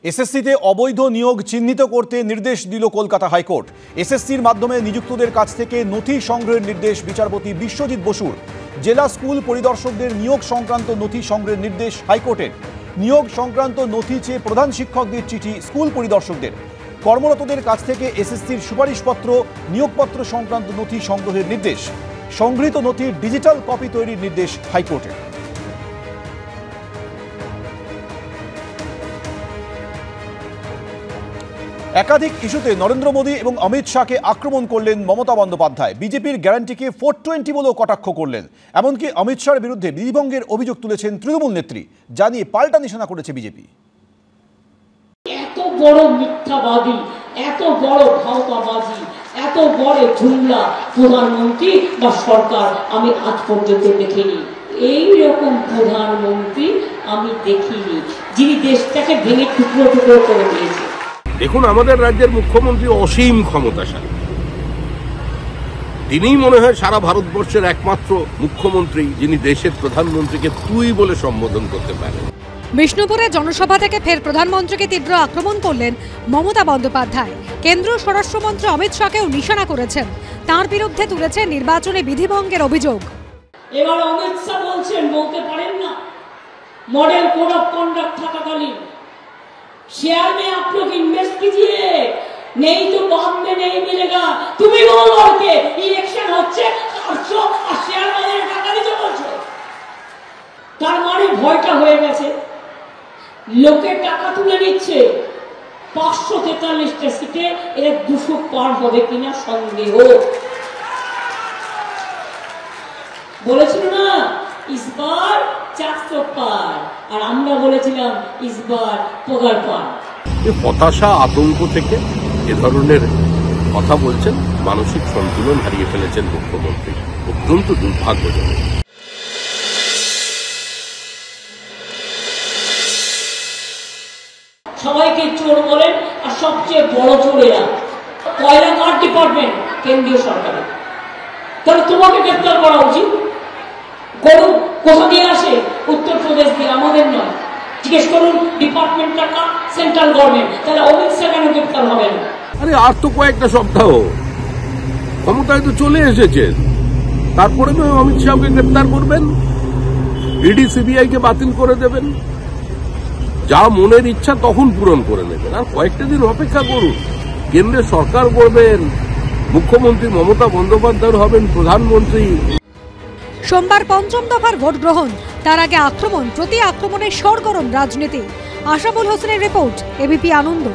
এসএসসিতে অবৈধ নিয়োগ চিহ্নিত করতে নির্দেশ দিল কলকাতা হাইকোর্ট। এসএসসির মাধ্যমে নিযুক্তদের কাছ থেকে নথি সংগ্রহের নির্দেশ বিচারপতি বিশ্বজিৎ বসুর। জেলা স্কুল পরিদর্শকদের নিয়োগ সংক্রান্ত নথি সংগ্রহের নির্দেশ হাইকোর্টের। নিয়োগ সংক্রান্ত নথি চেয়ে প্রধান শিক্ষকদের চিঠি স্কুল পরিদর্শকদের। কর্মরতদের কাছ থেকে এসএসসির সুপারিশপত্র, নিয়োগপত্র সংক্রান্ত নথি সংগ্রহের নির্দেশ। সংগৃহীত নথির ডিজিটাল কপি তৈরির নির্দেশ হাইকোর্টের। একাধিক ইস্যুতে নরেন্দ্র মোদী এবং অমিত শাহকে আক্রমণ করলেন মমতা বন্দ্যোপাধ্যায়। বিজেপির গ্যারান্টিকে 420 বলেও কটাক্ষ করলেন। এমনকি অমিত শাহের বিরুদ্ধে বিধিভঙ্গের অভিযোগ তুলেছেন তৃণমূল নেত্রী, যা নিয়ে পাল্টা নিশানা করেছে বিজেপি। এত বড় মিথ্যাবাদী, এত বড় ভাওতাবাজি, এত বড় জুমলা প্রধানমন্ত্রী বা সরকার আমি আজ পর্যন্ত দেখিনি। এই রকম প্রধানমন্ত্রী আমি দেখিনি, যিনি দেশটাকে ভেঙে টুকরো টুকরো করে দিয়েছে। দেখুন, আমাদের রাজ্যের মুখ্যমন্ত্রী অসীম ক্ষমতাশালী। তিনিই মনে হয় সারা ভারতবর্ষের একমাত্র মুখ্যমন্ত্রী যিনি দেশের প্রধানমন্ত্রীকে তুই বলে সম্বোধন করতে পারেন। বিষ্ণুপুরে জনসভা থেকে ফের প্রধানমন্ত্রীকে তীব্র আক্রমণ করলেন মমতা বন্দ্যোপাধ্যায়। কেন্দ্রীয় স্বরাষ্ট্রমন্ত্রী অমিত শাহকেও নিশানা করেছেন। তার বিরুদ্ধে তুলেছেন নির্বাচনে বিধিভঙ্গের অভিযোগ। এবার অমিত শাহ বলছেন, বলতে পারেন না मॉडल कोड ऑफ कॉन्डक्ट থাকাকালীন शेयर में आप लोग इन्वेस्ट कीजिए, नहीं तो बाद में नहीं मिलेगा। তুমি বলো কে ইলেকশন হচ্ছে 400 আর শেয়ার বাজারে টাকা দিতে বলছো। তার মানে ভয়টা হয়ে গেছে, লোকের টাকা তুলে নিচ্ছে। 543টা সিটে এর 200 পার হবে কিনা সন্দেহ। বলেছিল না इस बार 400 পার, আর আমরা বলেছিলাম इस बार পগার পার। এই হতাশা আতঙ্ক থেকে এ ধরনের কথা বলছেন, মানসিক সন্তুলন হারিয়ে ফেলেছেন মুখ্যমন্ত্রী। অত্যন্ত দুর্ভাগ্যজনক। সবাইকে চোর বলেন, আর সবচেয়ে বড় চোর এরা। কয়লা কার ডিপার্টমেন্ট? কেন্দ্রীয় সরকারের। তাহলে তোমাকে গ্রেফতার করা উচিত। করুন, কোথা দিয়ে আসে? উত্তরপ্রদেশ দিয়ে, আমাদের নয়। জিজ্ঞেস করুন ডিপার্টমেন্টটা কার? Central government. তাহলে অমিত শাহ কেন গ্রেফতার হবে না? আরে আর তো কয়েকটা সপ্তাহ ক্ষমতায় তো চলে এসেছেন, তারপরে তো অমিত শাহকে গ্রেফতার করবেন, ইডি সিবিআই কে বাতিল করে দেবেন, যা মনের ইচ্ছা তখন পূরণ করে নেবেন। আর কয়েকটা দিন অপেক্ষা করুন। কেন্দ্রের সরকার করবেন, মুখ্যমন্ত্রী মমতা বন্দ্যোপাধ্যায় হবেন প্রধানমন্ত্রী। সোমবার পঞ্চম দফার ভোট গ্রহণ, তার আগে আক্রমণ, প্রতি আক্রমণের সরগরম রাজনীতি। আশাবুল হোসেনের রিপোর্ট, এবিপি আনন্দ।